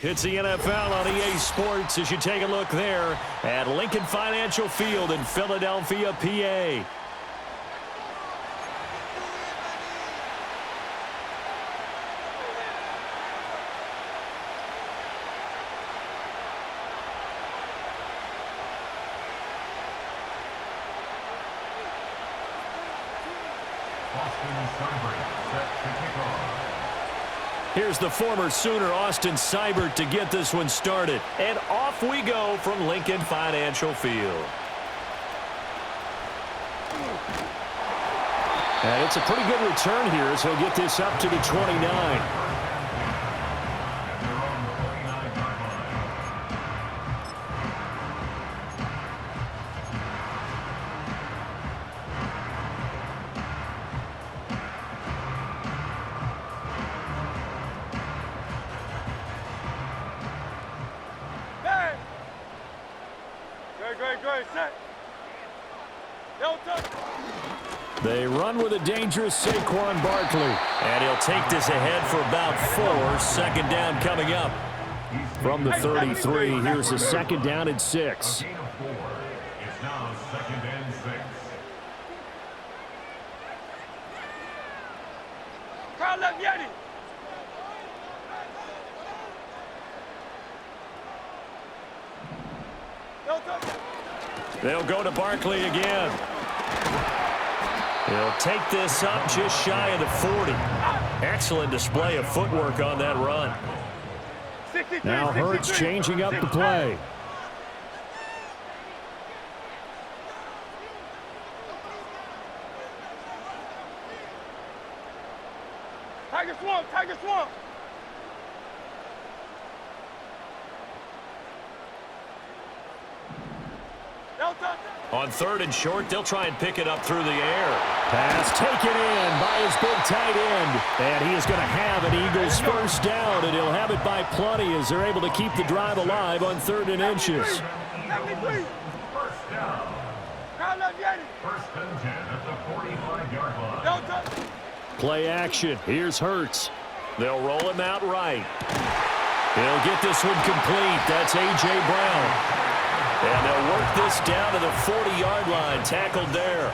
It's the NFL on EA Sports as you take a look there at Lincoln Financial Field in Philadelphia, PA. Here's the former Sooner, Austin Seibert, to get this one started. And off we go from Lincoln Financial Field. And it's a pretty good return here as he'll get this up to the 29. They run with a dangerous Saquon Barkley. And he'll take this ahead for about 4. Second down coming up. From the 33, here's a second down and 6. It's now second and 6. Crowd left Yeti. They'll go to Barkley again. He'll take this up just shy of the 40. Excellent display of footwork on that run. Now Hurts changing up the play. Tiger Swamp, Tiger Swamp. On 3rd and short, they'll try and pick it up through the air. Pass taken in by his big tight end. And he is going to have an Eagles first down, and he'll have it by plenty as they're able to keep the drive alive on 3rd and inches. First down. First and 10 at the 45-yard line. Play action. Here's Hurts. They'll roll him out right. He'll get this one complete. That's A.J. Brown. And they'll work this down to the 40-yard line, tackled there.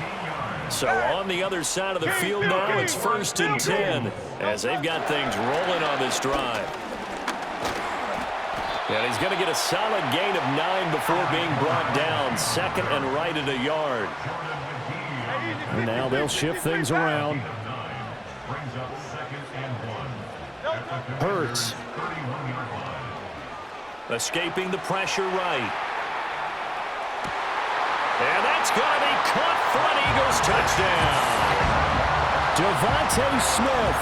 So on the other side of the field now, it's 1st and 10 as they've got things rolling on this drive. And he's going to get a solid gain of 9 before being brought down. Second and right at a yard. And now they'll shift things around. Hurts. Escaping the pressure right. And that's going to be caught for an Eagles touchdown. Devontae Smith,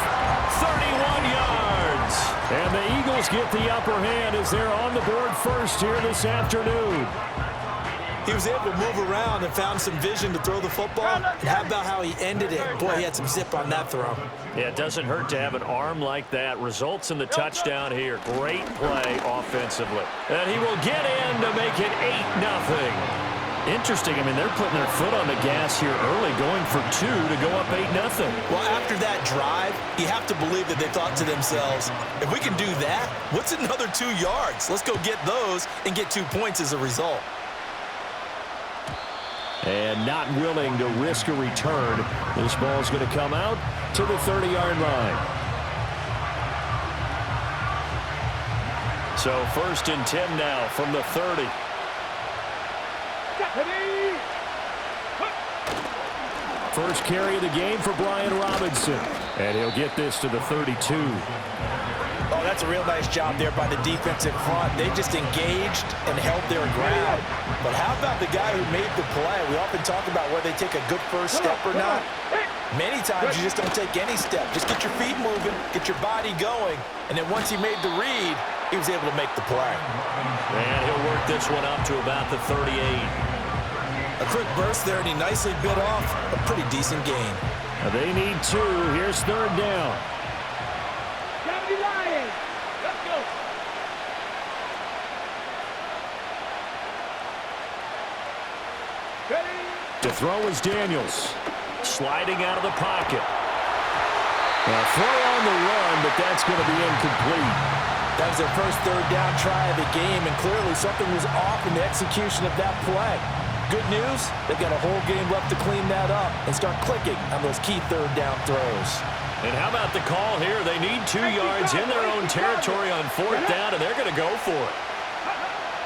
31 yards. And the Eagles get the upper hand as they're on the board first here this afternoon. He was able to move around and found some vision to throw the football. And how about how he ended it? Boy, he had some zip on that throw. Yeah, it doesn't hurt to have an arm like that. Results in the touchdown here. Great play offensively. And he will get in to make it 8-0. Interesting. I mean, they're putting their foot on the gas here early, going for 2 to go up 8-0. Well, after that drive, you have to believe that they thought to themselves, if we can do that, what's another 2 yards? Let's go get those and get 2 points as a result. And not willing to risk a return. This ball's going to come out to the 30-yard line. So 1st and 10 now from the 30. First carry of the game for Brian Robinson. And he'll get this to the 32. Oh, that's a real nice job there by the defensive front. They just engaged and held their ground. But how about the guy who made the play? We often talk about whether they take a good first step or not. Many times you just don't take any step. Just get your feet moving, get your body going. And then once he made the read, he was able to make the play. And he'll work this one up to about the 38. A quick burst there, and he nicely bit off a pretty decent gain. They need 2. Here's 3rd down. Let's go. To throw is Daniels. Sliding out of the pocket. A throw on the run, but that's going to be incomplete. That was their first third down try of the game, and clearly something was off in the execution of that play. Good news, they've got a whole game left to clean that up and start clicking on those key third down throws. And how about the call here? They need 2 yards in their own territory on 4th down, and they're going to go for it.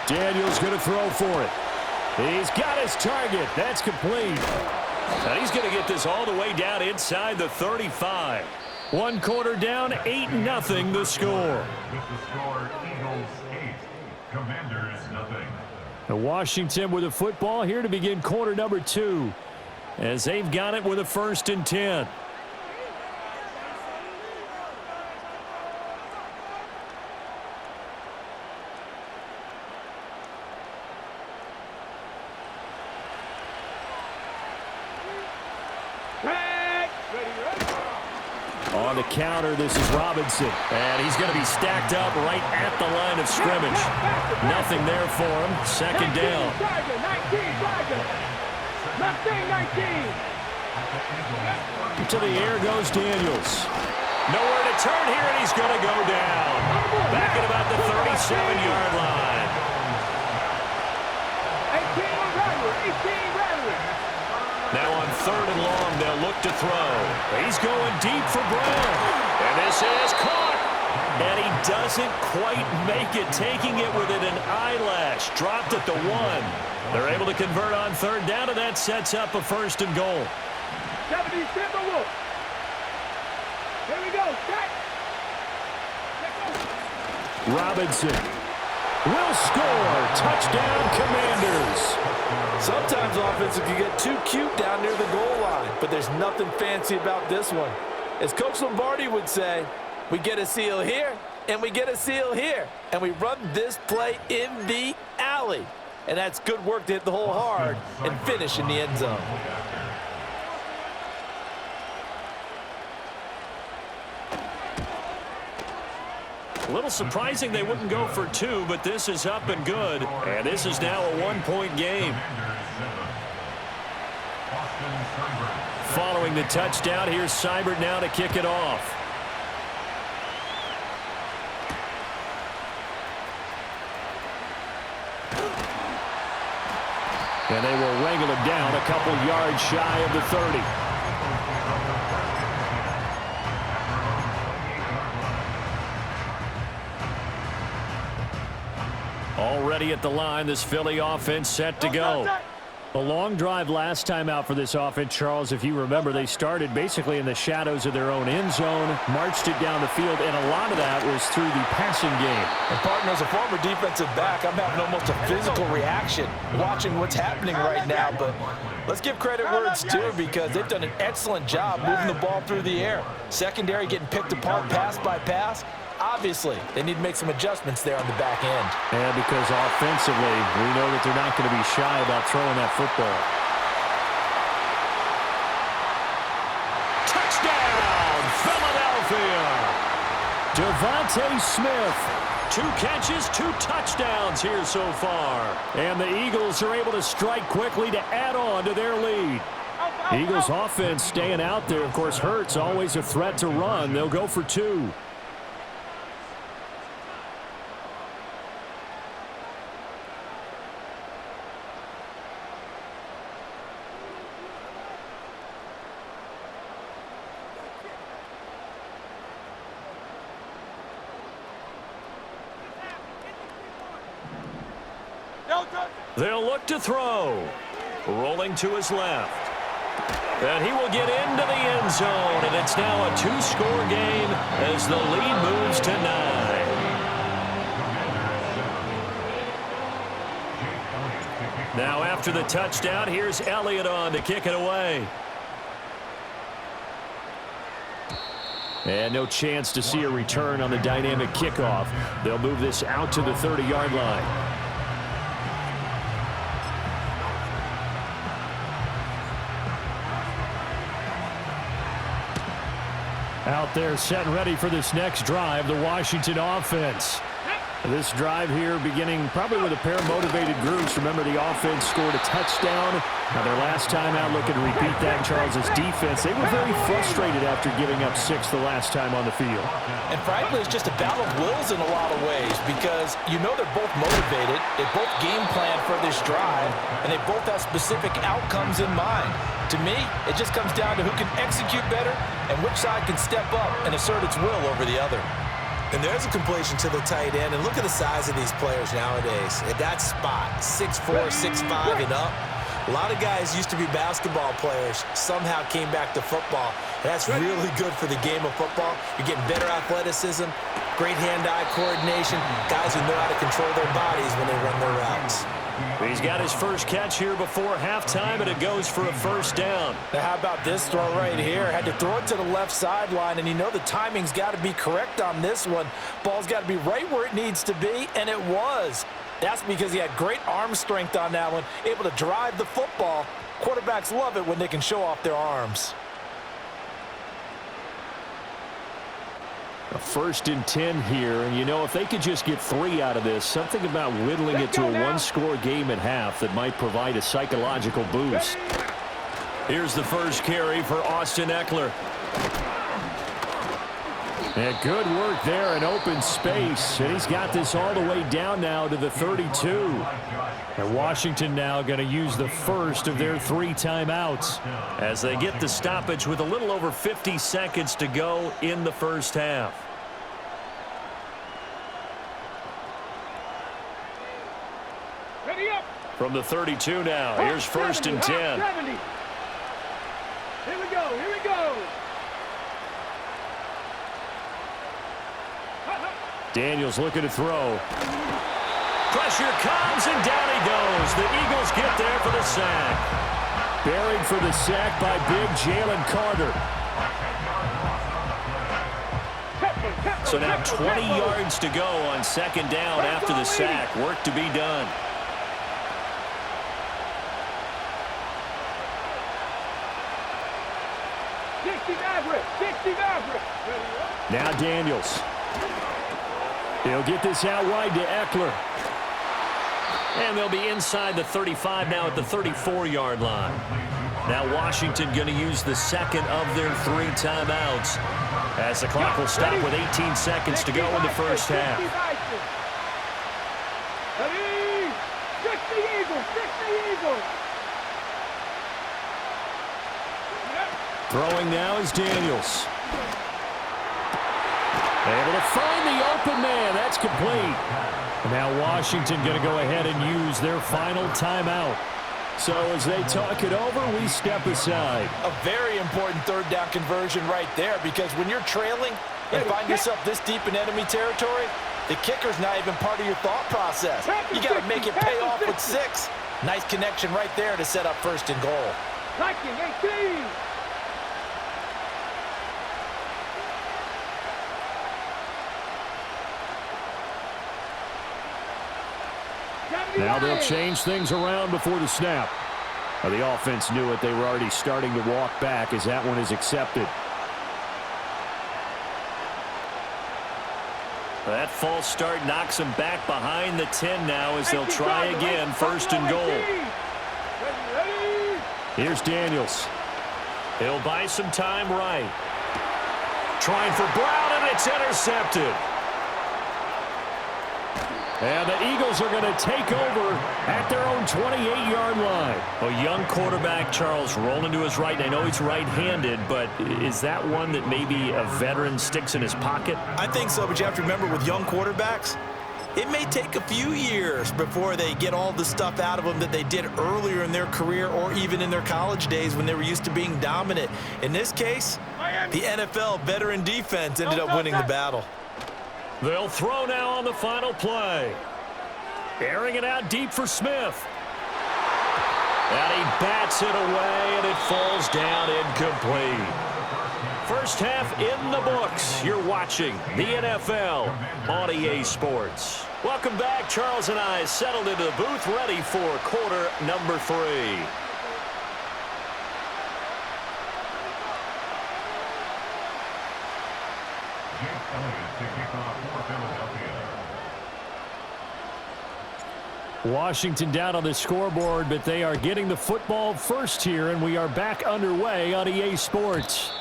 Daniels going to throw for it. He's got his target. That's complete. And he's going to get this all the way down inside the 35. 1 quarter down, 8-0 the score. With the score, Eagles 8, Commanders 0. And Washington with a football here to begin quarter number 2, as they've got it with a 1st and 10. On the counter, this is Robinson. And he's going to be stacked up right at the line of scrimmage. Nothing there for him. 2nd down. 19. To the air goes Daniels. Nowhere to turn here, and he's going to go down. Back at about the 37-yard line. 18 Rattler. Now on 3rd and long, they'll look to throw. He's going deep for Brown. And this is caught. And he doesn't quite make it, taking it within an eyelash. Dropped at the 1. They're able to convert on 3rd down, and that sets up a 1st and goal. 70, Timberwolves. Here we go. Set. Robinson will score. Touchdown, Commanders. Sometimes offenses can get too cute down near the goal line, but there's nothing fancy about this one. As Coach Lombardi would say, we get a seal here, and we get a seal here, and we run this play in the alley. And that's good work to hit the hole hard and finish in the end zone. A little surprising they wouldn't go for 2, but this is up and good. And this is now a 1-point game. Following the touchdown, here's Seibert now to kick it off. And they will wrangle him down a couple yards shy of the 30. Already at the line, this Philly offense set to go. A long drive last time out for this offense, Charles. If you remember, they started basically in the shadows of their own end zone, marched it down the field, and a lot of that was through the passing game. And partner, as a former defensive back, I'm having almost a physical reaction watching what's happening right now. But let's give credit where it's due, because they've done an excellent job moving the ball through the air. Secondary getting picked apart pass by pass. Obviously, they need to make some adjustments there on the back end. And because offensively, we know that they're not going to be shy about throwing that football. Touchdown, Philadelphia! Devontae Smith. 2 catches, 2 touchdowns here so far. And the Eagles are able to strike quickly to add on to their lead. Eagles offense staying out there. Of course, Hurts always a threat to run. They'll go for 2. They'll look to throw. Rolling to his left. And he will get into the end zone. And it's now a 2-score game as the lead moves to 9. Now after the touchdown, here's Elliott on to kick it away. And no chance to see a return on the dynamic kickoff. They'll move this out to the 30-yard line. Out there set and ready for this next drive, the Washington offense. This drive here beginning probably with a pair of motivated groups. Remember, the offense scored a touchdown. Now their last time out, looking to repeat that. Charles's defense, they were very frustrated after giving up 6 the last time on the field. And frankly, it's just a battle of wills in a lot of ways because you know they're both motivated. They both game plan for this drive, and they both have specific outcomes in mind. To me, it just comes down to who can execute better and which side can step up and assert its will over the other. And there's a completion to the tight end. And look at the size of these players nowadays. At that spot, 6'4", 6'5", and up. A lot of guys used to be basketball players, somehow came back to football. And that's really good for the game of football. You're getting better athleticism, great hand-eye coordination, guys who know how to control their bodies when they run their routes. He's got his first catch here before halftime, and it goes for a first down. Now, how about this throw right here? Had to throw it to the left sideline, and you know the timing's got to be correct on this one. Ball's got to be right where it needs to be, and it was. That's because he had great arm strength on that one, able to drive the football. Quarterbacks love it when they can show off their arms. A 1st and 10 here, and you know, if they could just get 3 out of this, something about whittling it to a one-score game at half that might provide a psychological boost. Here's the first carry for Austin Eckler. And good work there in open space, and he's got this all the way down now to the 32. And Washington now going to use the first of their 3 timeouts as they get the stoppage with a little over 50 seconds to go in the first half. Ready up. From the 32 now, here's 1st and 10. 70. Here we go, here we go. Daniels looking to throw. Pressure comes, and down he goes. The Eagles get there for the sack. Buried for the sack by big Jalen Carter. So now 20 yards to go on 2nd down after the sack. Work to be done. Now Daniels. He'll get this out wide to Eckler. And they'll be inside the 35 now at the 34-yard line. Now Washington going to use the 2nd of their 3 timeouts as the clock will stop with 18 seconds to go in the first half. Throwing now is Daniels. Able to find the open man. That's complete. Now Washington going to go ahead and use their final timeout. So as they talk it over, we step aside. A very important 3rd down conversion right there, because when you're trailing and find yourself this deep in enemy territory, the kicker's not even part of your thought process. You got to make it pay off with 6. Nice connection right there to set up 1st and goal. 18. Now they'll change things around before the snap. The offense knew it. They were already starting to walk back as that one is accepted. That false start knocks them back behind the 10 now as they'll try again. 1st and goal. Here's Daniels. He'll buy some time right. Trying for Brown, and it's intercepted. And the Eagles are going to take over at their own 28-yard line. A young quarterback, Charles, rolling to his right. I know he's right-handed, but is that one that maybe a veteran sticks in his pocket? I think so, but you have to remember with young quarterbacks, it may take a few years before they get all the stuff out of them that they did earlier in their career or even in their college days when they were used to being dominant. In this case, the NFL veteran defense ended up winning the battle. They'll throw now on the final play. Airing it out deep for Smith. And he bats it away, and it falls down incomplete. First half in the books. You're watching the NFL on EA Sports. Welcome back. Charles and I settled into the booth, ready for quarter number 3. Washington down on the scoreboard, but they are getting the football first here, and we are back underway on EA Sports.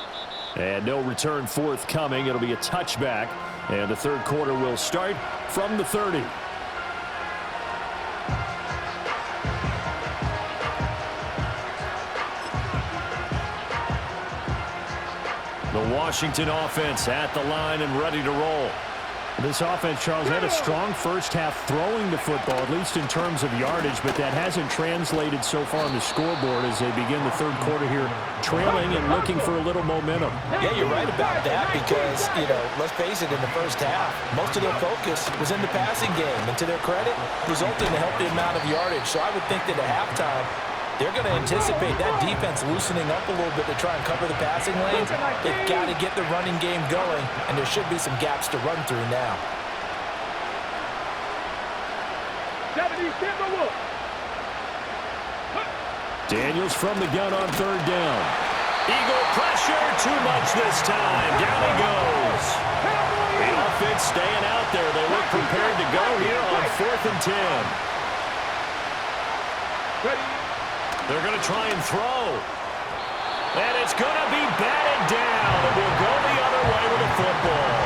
And no return forthcoming. It'll be a touchback, and the third quarter will start from the 30. The Washington offense at the line and ready to roll. This offense, Charles, had a strong first half throwing the football, at least in terms of yardage, but that hasn't translated so far on the scoreboard as they begin the third quarter here, trailing and looking for a little momentum. Yeah, you're right about that because, let's face it, in the first half, most of their focus was in the passing game, and to their credit, resulted in a healthy amount of yardage. So I would think that at halftime, they're going to anticipate that defense loosening up a little bit to try and cover the passing lanes. They've got to get the running game going, and there should be some gaps to run through now. Daniels from the gun on third down. Eagle pressure, too much this time. Down he goes. The offense staying out there. They look prepared to go here on 4th and 10. They're going to try and throw. And it's going to be batted down. It will go the other way with the football.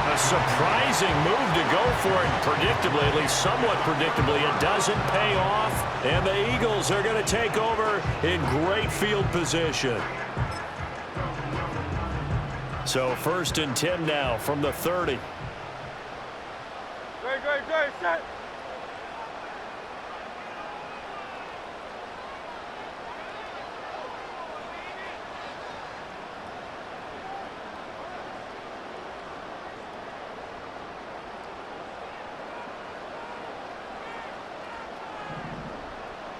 A surprising move to go for it. Predictably, at least somewhat predictably, it doesn't pay off. And the Eagles are going to take over in great field position. So 1st and 10 now from the 30. Great, set.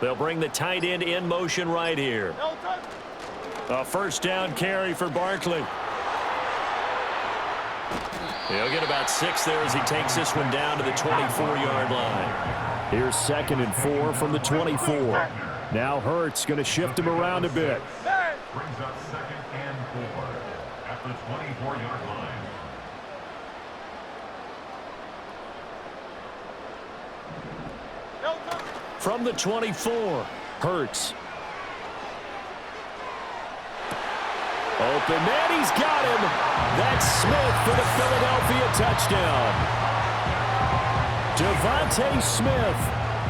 They'll bring the tight end in motion right here. A first down carry for Barkley. He'll get about 6 there as he takes this one down to the 24-yard line. Here's 2nd and 4 from the 24. Now Hurts going to shift him around a bit. Brings up 2nd and 4 at the 24-yard line. From the 24, Hurts. Open man, he's got him. That's Smith for the Philadelphia touchdown. Devontae Smith,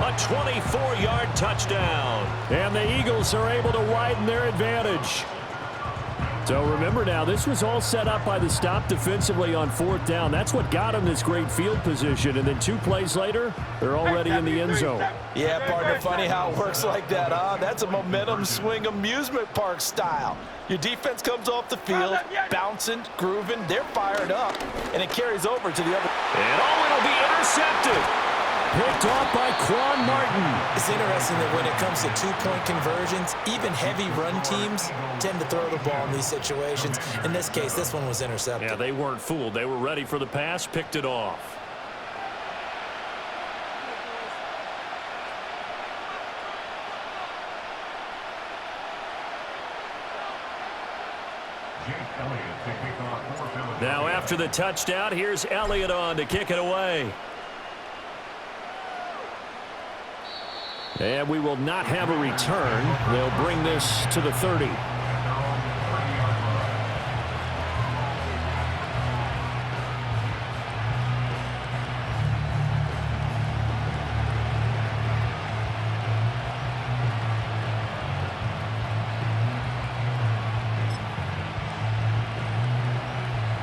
a 24-yard touchdown. And the Eagles are able to widen their advantage. So remember now, this was all set up by the stop defensively on 4th down. That's what got them this great field position. And then 2 plays later, they're already in the end zone. Yeah, partner, funny how it works like that, huh? That's a momentum swing amusement park style. Your defense comes off the field, bouncing, grooving, they're fired up, and it carries over to the other. And it'll be intercepted. Picked off by Quan Martin. It's interesting that when it comes to 2-point conversions, even heavy run teams tend to throw the ball in these situations. In this case, this one was intercepted. Yeah, they weren't fooled. They were ready for the pass, picked it off. Now after the touchdown, here's Elliott on to kick it away. And we will not have a return. They'll bring this to the 30.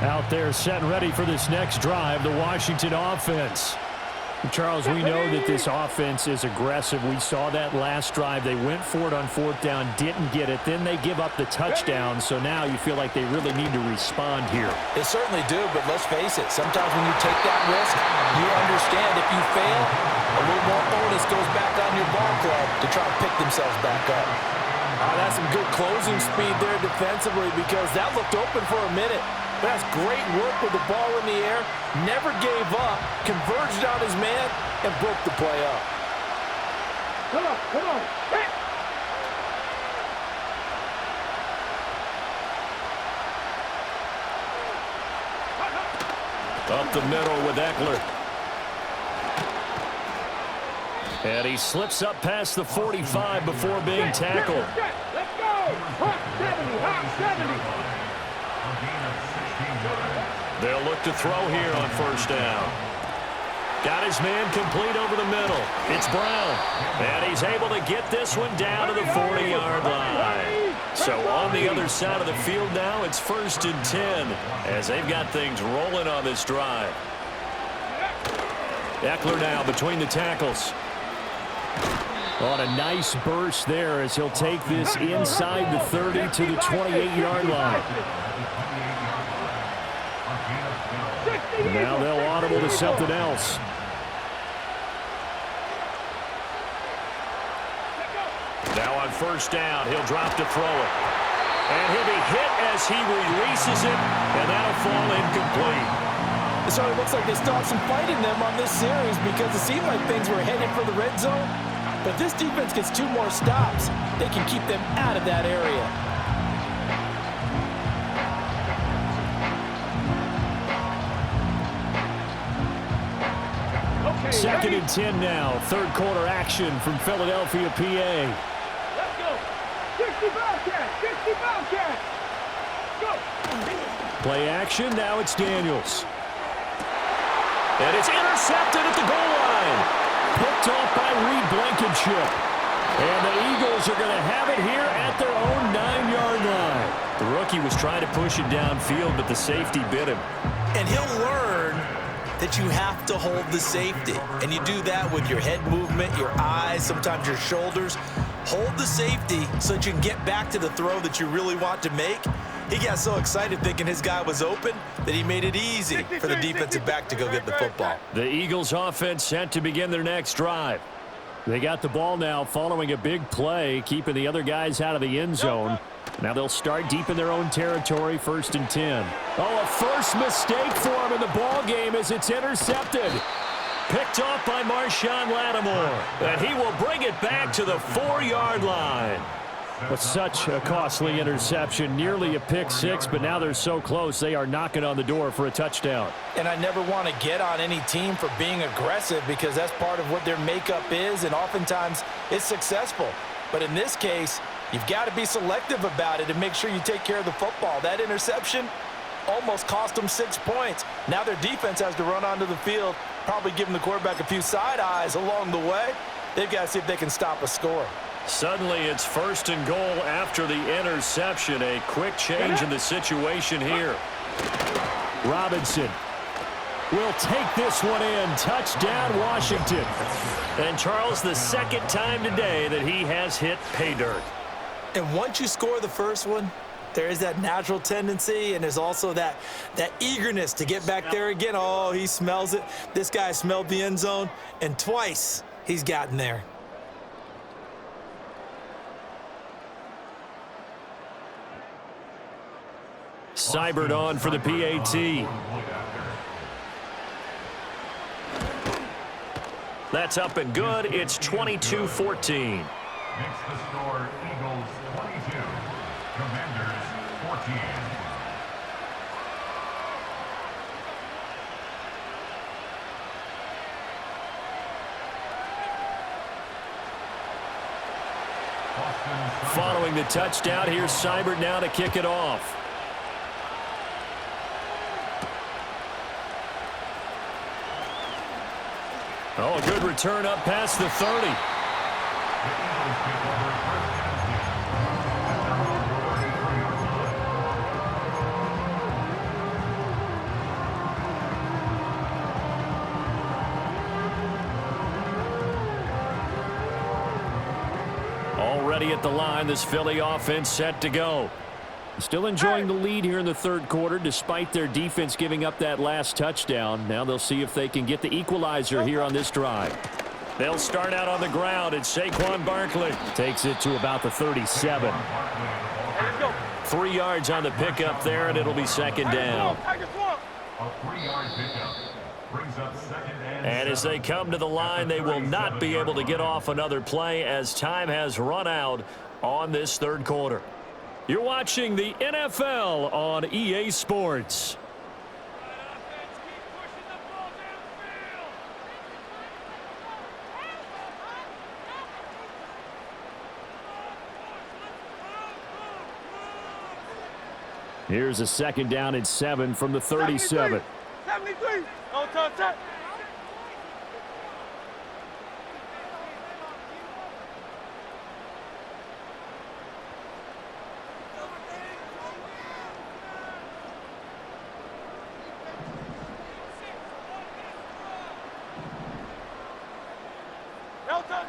Out there set and ready for this next drive, the Washington offense. Charles, we know that this offense is aggressive. We saw that last drive. They went for it on 4th down, didn't get it. Then they give up the touchdown. So now you feel like they really need to respond here. They certainly do, but let's face it. Sometimes when you take that risk, you understand if you fail, a little more onus goes back on your ball club to try to pick themselves back up. That's some good closing speed there defensively because that looked open for a minute. But that's great work with the ball in the air. Never gave up, converged on his man, and broke the play up. Come on. Hey. Up the middle with Eckler. And he slips up past the 45 before being tackled. Let's go. Hot 70, hot 70. They'll look to throw here on first down. Got his man complete over the middle. It's Brown. And he's able to get this one down to the 40-yard line. So on the other side of the field now, it's 1st and 10 as they've got things rolling on this drive. Eckler now between the tackles. On a nice burst there as he'll take this inside the 30 to the 28-yard line. Now they'll audible to something else. Now on first down, he'll drop to throw it. And he'll be hit as he releases it, and that'll fall incomplete. It sort of looks like they still have some fight in them on this series because it seemed like things were headed for the red zone. But this defense gets 2 more stops. They can keep them out of that area. Okay, 2nd and 10 now. 3rd quarter action from Philadelphia, PA. Let's go. 60 Bobcat. 60 Bobcat. Go. Play action. Now it's Daniels. And it's intercepted at the goal line. Picked off by Reed Blankenship. And the Eagles are going to have it here at their own 9-yard line. The rookie was trying to push it downfield, but the safety bit him. And he'll learn that you have to hold the safety. And you do that with your head movement, your eyes, sometimes your shoulders. Hold the safety so that you can get back to the throw that you really want to make. He got so excited thinking his guy was open that he made it easy for the defensive back to go get the football. The Eagles offense set to begin their next drive. They got the ball now following a big play, keeping the other guys out of the end zone. Now they'll start deep in their own territory, 1st and 10. Oh, a first mistake for him in the ball game as it's intercepted. Picked off by Marshawn Lattimore. And he will bring it back to the 4-yard line. But such a costly interception, nearly a pick six, but now they're so close they are knocking on the door for a touchdown. And I never want to get on any team for being aggressive because that's part of what their makeup is, and oftentimes it's successful. But in this case, you've got to be selective about it and make sure you take care of the football. That interception almost cost them 6 points. Now their defense has to run onto the field, probably giving the quarterback a few side eyes along the way. They've got to see if they can stop a score. Suddenly it's 1st and goal after the interception. A quick change in the situation here. Robinson will take this one in. Touchdown, Washington. And Charles, the 2nd time today that he has hit pay dirt. And once you score the first one, there is that natural tendency, and there's also that eagerness to get back there again. Oh, he smells it. This guy smelled the end zone, and twice he's gotten there. Seibert on for the PAT. That's up and good. It's 22-14. Makes the score Eagles 22, Commanders 14. Following the touchdown, here's Seibert now to kick it off. Oh, a good return up past the 30. Already at the line, this Philly offense set to go. Still enjoying the lead here in the 3rd quarter despite their defense giving up that last touchdown. Now they'll see if they can get the equalizer here on this drive. They'll start out on the ground, and Saquon Barkley takes it to about the 37. 3 yards on the pickup there, and it'll be 2nd down. A 3-yard pickup brings up 2nd And as they come to the line, they will not be able to get off another play as time has run out on this 3rd quarter. You're watching the NFL on EA Sports. Here's a 2nd down and 7 from the 37. 73. No touch that. No touch.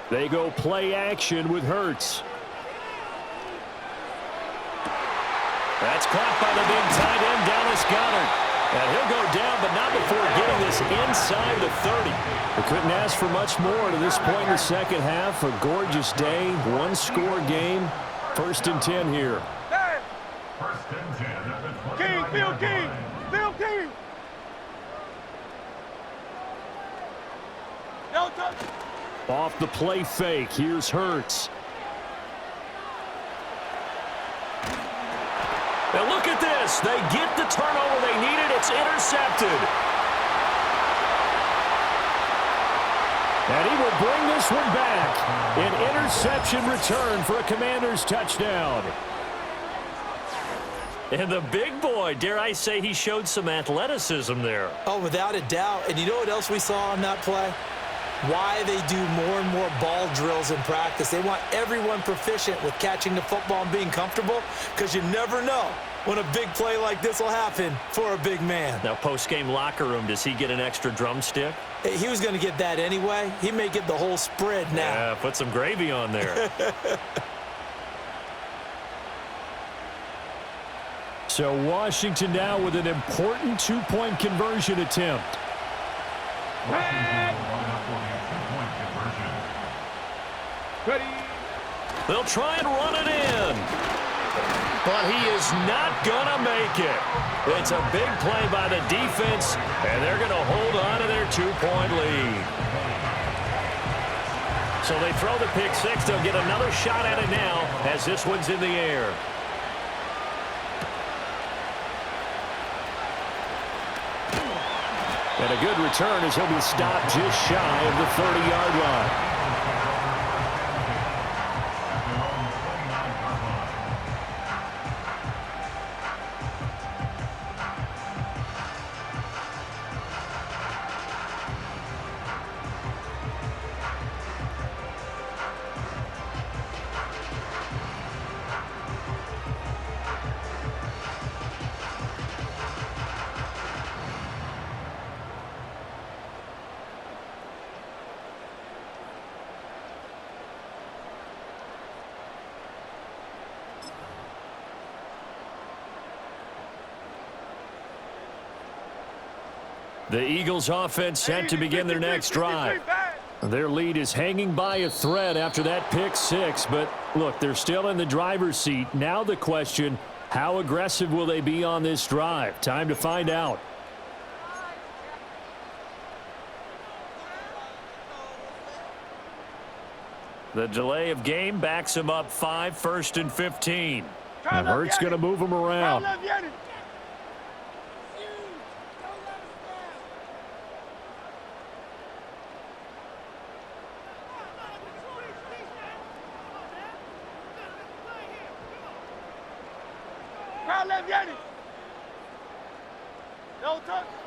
They go play action with Hurts. That's caught by the big tight end, Dallas Goedert. And he'll go down, but not before getting this inside the 30. They couldn't ask for much more to this point in the second half. A gorgeous day, one-score game. 1st and 10 here. Hey. First and 10 at the King, 25 Phil yard King. line. Phil King. No touch. Off the play fake, here's Hurts. And look at this. They get the turnover they needed. It's intercepted. And he will bring this one back. An interception return for a Commanders touchdown. And the big boy, dare I say, he showed some athleticism there. Oh, without a doubt. And you know what else we saw on that play? Why they do more and more ball drills in practice. They want everyone proficient with catching the football and being comfortable, because you never know when a big play like this will happen for a big man. Now, post-game locker room, does he get an extra drumstick? He was going to get that anyway. He may get the whole spread now. Yeah, put some gravy on there. So Washington now with an important two-point conversion attempt. Ready. They'll try and run it in. But he is not going to make it. It's a big play by the defense, and they're going to hold on to their two-point lead. So they throw the pick six. They'll get another shot at it now as this one's in the air. And a good return as he'll be stopped just shy of the 30-yard line. The Eagles offense set to begin their next drive. Their lead is hanging by a thread after that pick six, but look, they're still in the driver's seat. Now the question, how aggressive will they be on this drive? Time to find out. The delay of game backs him up 5, 1st and 15. And Hurts going to move him around.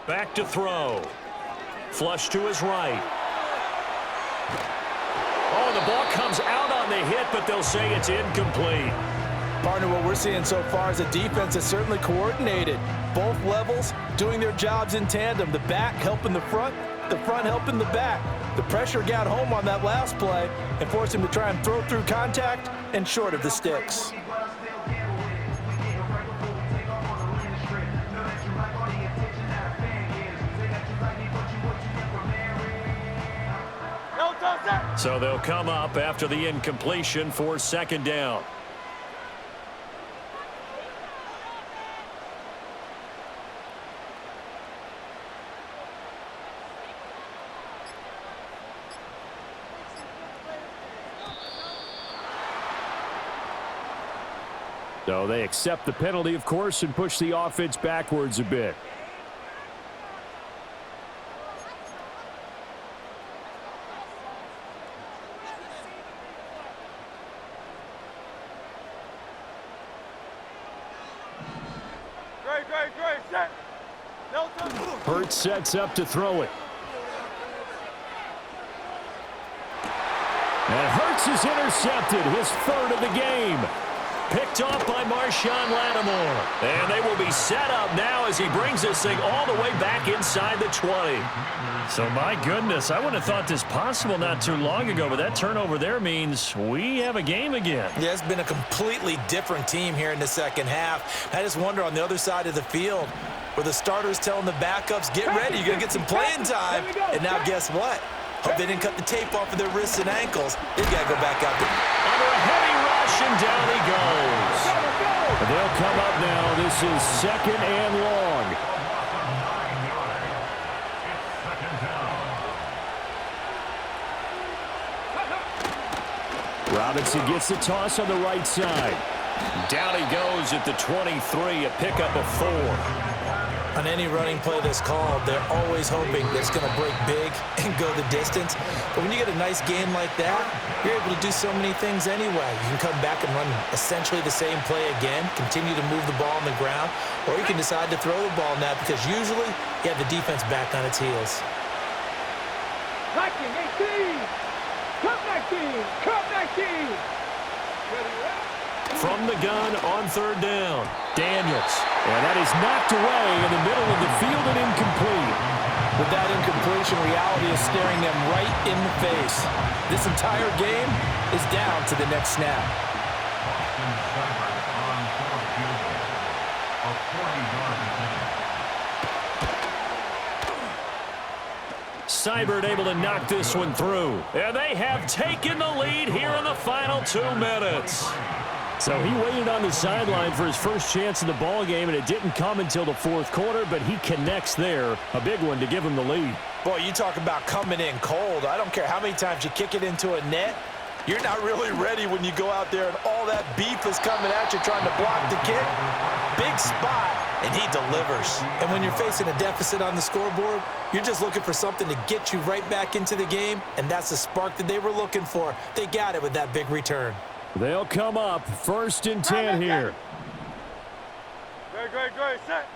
Back to throw. Flush to his right. Oh, the ball comes out on the hit, but they'll say it's incomplete. Partner, what we're seeing so far is a defense that's certainly coordinated. Both levels doing their jobs in tandem. The back helping the front helping the back. The pressure got home on that last play and forced him to try and throw through contact and short of the sticks. So they'll come up after the incompletion for 2nd down. So they accept the penalty, of course, and push the offense backwards a bit. Hurts sets up to throw it. And Hurts is intercepted, his third of the game. Picked off by Marshawn Lattimore. And they will be set up now as he brings this thing all the way back inside the 20. So, my goodness, I wouldn't have thought this possible not too long ago, but that turnover there means we have a game again. Yeah, it's been a completely different team here in the second half. I just wonder on the other side of the field where the starters telling the backups, get ready, you're going to get some playing time. And now guess what? Hope they didn't cut the tape off of their wrists and ankles. They got to go back out there. Under a heavy rush, and down he goes. They'll come up now. This is second and long. Robinson gets the toss on the right side. Down he goes at the 23, a pickup of 4. On any running play that's called, they're always hoping that it's going to break big and go the distance. But when you get a nice game like that, you're able to do so many things anyway. You can come back and run essentially the same play again, continue to move the ball on the ground, or you can decide to throw the ball now because usually you have the defense back on its heels. 18. Cut 19. Cut 19. From the gun on third down, Daniels. And that is knocked away in the middle of the field and incomplete. With that incompletion, reality is staring them right in the face. This entire game is down to the next snap. Seibert able to knock this one through. And they have taken the lead here in the final 2 minutes. So he waited on the sideline for his first chance in the ball game, and it didn't come until the fourth quarter, but he connects there. A big one to give him the lead. Boy, you talk about coming in cold. I don't care how many times you kick it into a net. You're not really ready when you go out there and all that beef is coming at you trying to block the kick. Big spot, and he delivers. And when you're facing a deficit on the scoreboard, you're just looking for something to get you right back into the game, and that's the spark that they were looking for. They got it with that big return. They'll come up 1st and 10 here. Great, set.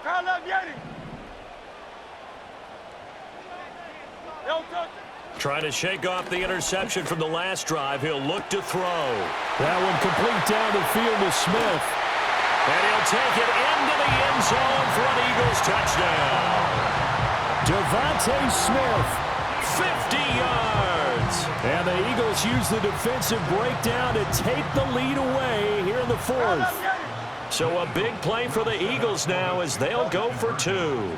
Call up Yeti. Trying to shake off the interception from the last drive. He'll look to throw. That one complete down the field to Smith. And he'll take it into the end zone for an Eagles touchdown. Devontae Smith, 50 yards. And the Eagles use the defensive breakdown to take the lead away here in the fourth. So a big play for the Eagles now as they'll go for 2.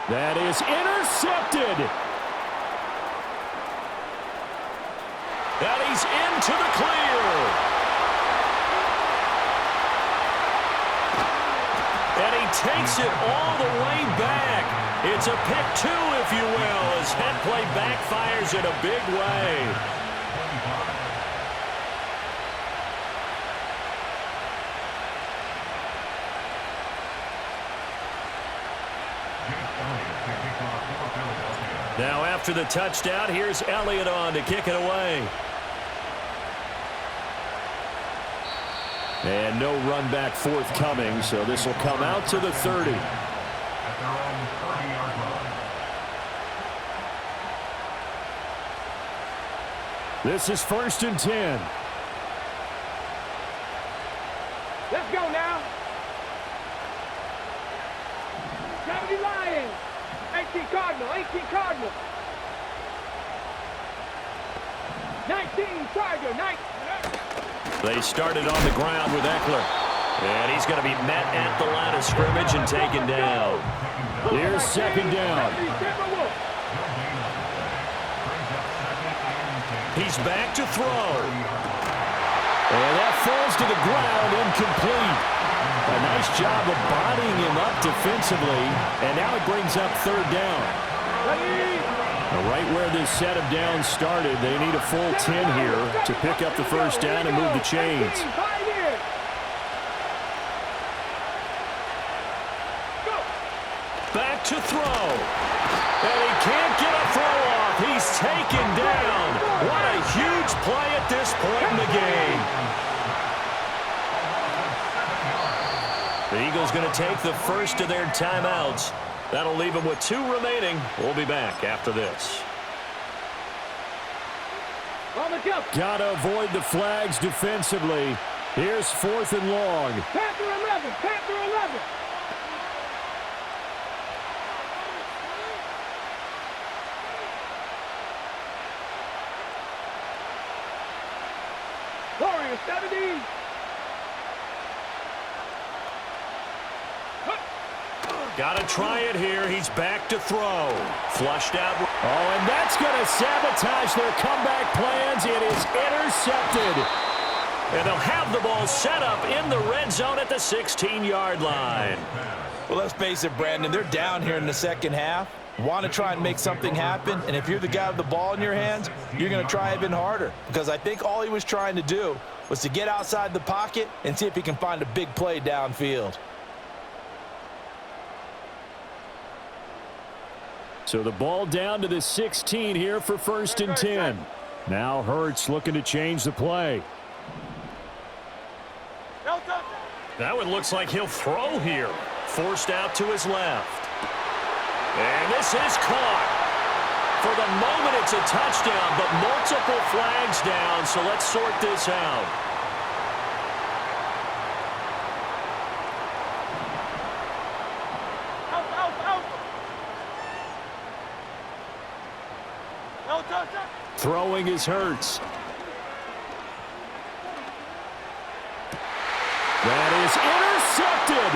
That is intercepted. And he's into the clear. And he takes it all the way back. It's a pick 2, if you will, as head play backfires in a big way. Now after the touchdown, here's Elliott on to kick it away. And no run back forthcoming, so this will come out to the 30. This is 1st and 10. Let's go now. 70 Lions. 18 Cardinal. 19 Tiger. 19. They started on the ground with Eckler. And he's going to be met at the line of scrimmage and taken down. Here's 2nd down. He's back to throw. And that falls to the ground, incomplete. A nice job of bodying him up defensively. And now it brings up 3rd down. Right where this set of downs started, they need a full 10 here to pick up the first down and move the chains. Back to throw. And he can't get a throw off. He's taken down. What a huge play at this point in the game. The Eagles going to take the first of their timeouts. That'll leave them with 2 remaining. We'll be back after this. Got to avoid the flags defensively. Here's 4th and long. Panther 11, Panther 11. Warriors 17. Got to try it here. He's back to throw. Flushed out. Oh, and that's going to sabotage their comeback plans. It is intercepted. And they'll have the ball set up in the red zone at the 16-yard line. Well, let's face it, Brandon. They're down here in the second half. Want to try and make something happen. And if you're the guy with the ball in your hands, you're going to try even harder. Because I think all he was trying to do was to get outside the pocket and see if he can find a big play downfield. So the ball down to the 16 here for 1st and 10. Now Hurts looking to change the play. That one looks like he'll throw here. Forced out to his left. And this is caught. For the moment, it's a touchdown, but multiple flags down, so let's sort this out. Throwing is Hurts. That is intercepted.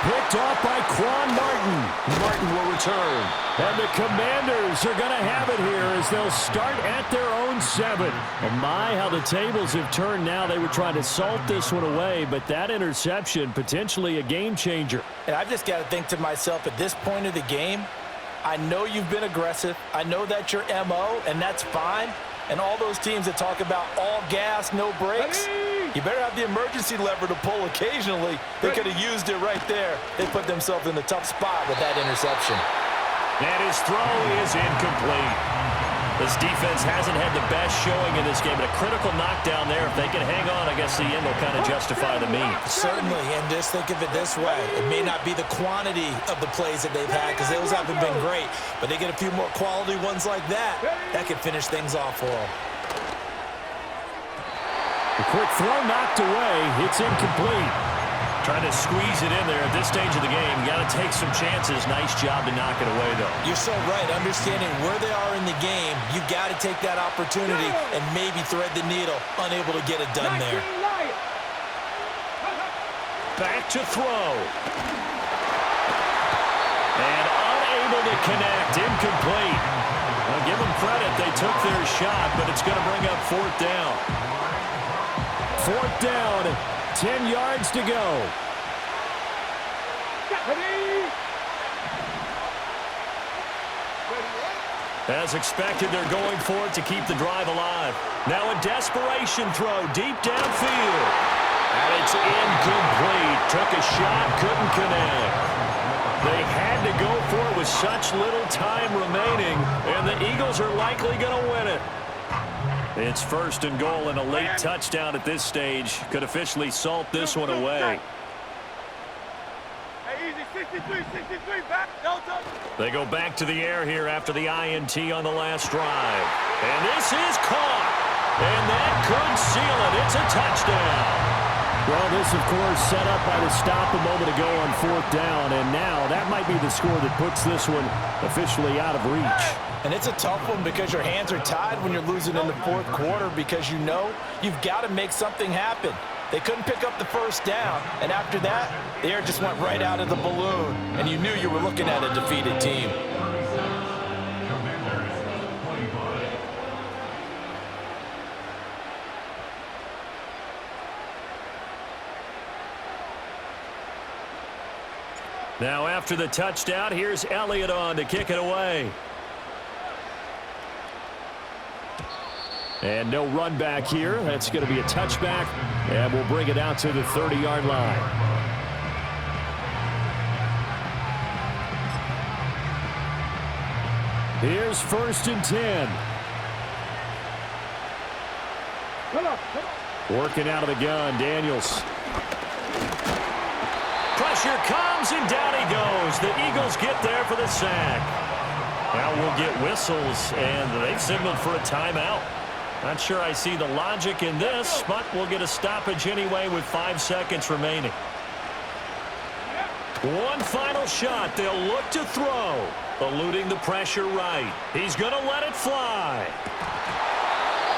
Picked off by Quan Martin. Martin will return. And the Commanders are going to have it here as they'll start at their own 7. And my, how the tables have turned now. They were trying to salt this one away, but that interception, potentially a game changer. And I've just got to think to myself, at this point of the game, I know you've been aggressive. I know that's your MO, and that's fine. And all those teams that talk about all gas, no brakes, you better have the emergency lever to pull occasionally. They could have used it right there. They put themselves in a tough spot with that interception. And his throw is incomplete. This defense hasn't had the best showing in this game, but a critical knockdown there. If they can hang on, I guess the end will kind of justify the means. Certainly, and just think of it this way. It may not be the quantity of the plays that they've had because those haven't been great, but they get a few more quality ones like that. That could finish things off for them. A quick throw knocked away. It's incomplete. Trying to squeeze it in there at this stage of the game. You got to take some chances. Nice job to knock it away, though. You're so right. Understanding where they are in the game, you got to take that opportunity and maybe thread the needle. Unable to get it done there. Back to throw. And unable to connect. Incomplete. I'll give them credit. They took their shot, but it's going to bring up 4th down. 4th down. 10 yards to go. As expected, they're going for it to keep the drive alive. Now a desperation throw deep downfield. And it's incomplete. Took a shot, couldn't connect. They had to go for it with such little time remaining, and the Eagles are likely going to win it. It's 1st and goal, and a late touchdown at this stage could officially salt this one away. They go back to the air here after the INT on the last drive. And this is caught. And that could seal it. It's a touchdown. Well, this, of course, set up by the stop a moment ago on 4th down. And now that might be the score that puts this one officially out of reach. And it's a tough one because your hands are tied when you're losing in the 4th quarter because you know you've got to make something happen. They couldn't pick up the 1st down, and after that, the air just went right out of the balloon, and you knew you were looking at a defeated team. Now after the touchdown, here's Elliott on to kick it away. And no run back here. That's going to be a touchback, and we'll bring it out to the 30-yard line. Here's 1st and 10. Working out of the gun, Daniels. Pressure comes, and down he goes. The Eagles get there for the sack. Now we'll get whistles, and they've signaled for a timeout. Not sure I see the logic in this, but we'll get a stoppage anyway with 5 seconds remaining. One final shot. They'll look to throw. Eluding the pressure right. He's going to let it fly.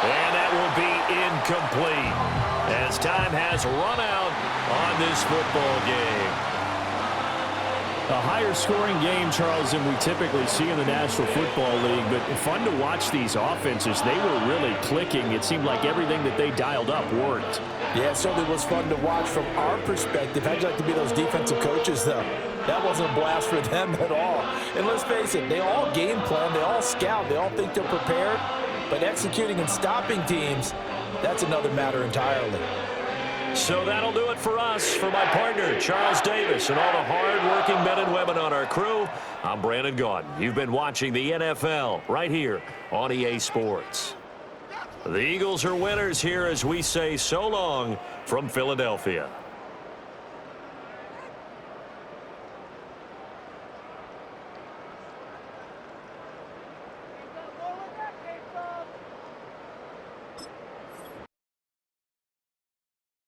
And that will be incomplete as time has run out on this football game. A higher-scoring game, Charles, than we typically see in the National Football League, but fun to watch these offenses. They were really clicking. It seemed like everything that they dialed up worked. Yeah, it certainly was fun to watch from our perspective. How'd you like to be those defensive coaches, though? That wasn't a blast for them at all. And let's face it, they all game plan, they all scout, they all think they're prepared, but executing and stopping teams, that's another matter entirely. So that'll do it for us. For my partner, Charles Davis, and all the hard-working men and women on our crew, I'm Brandon Gaudin. You've been watching the NFL right here on EA Sports. The Eagles are winners here as we say so long from Philadelphia.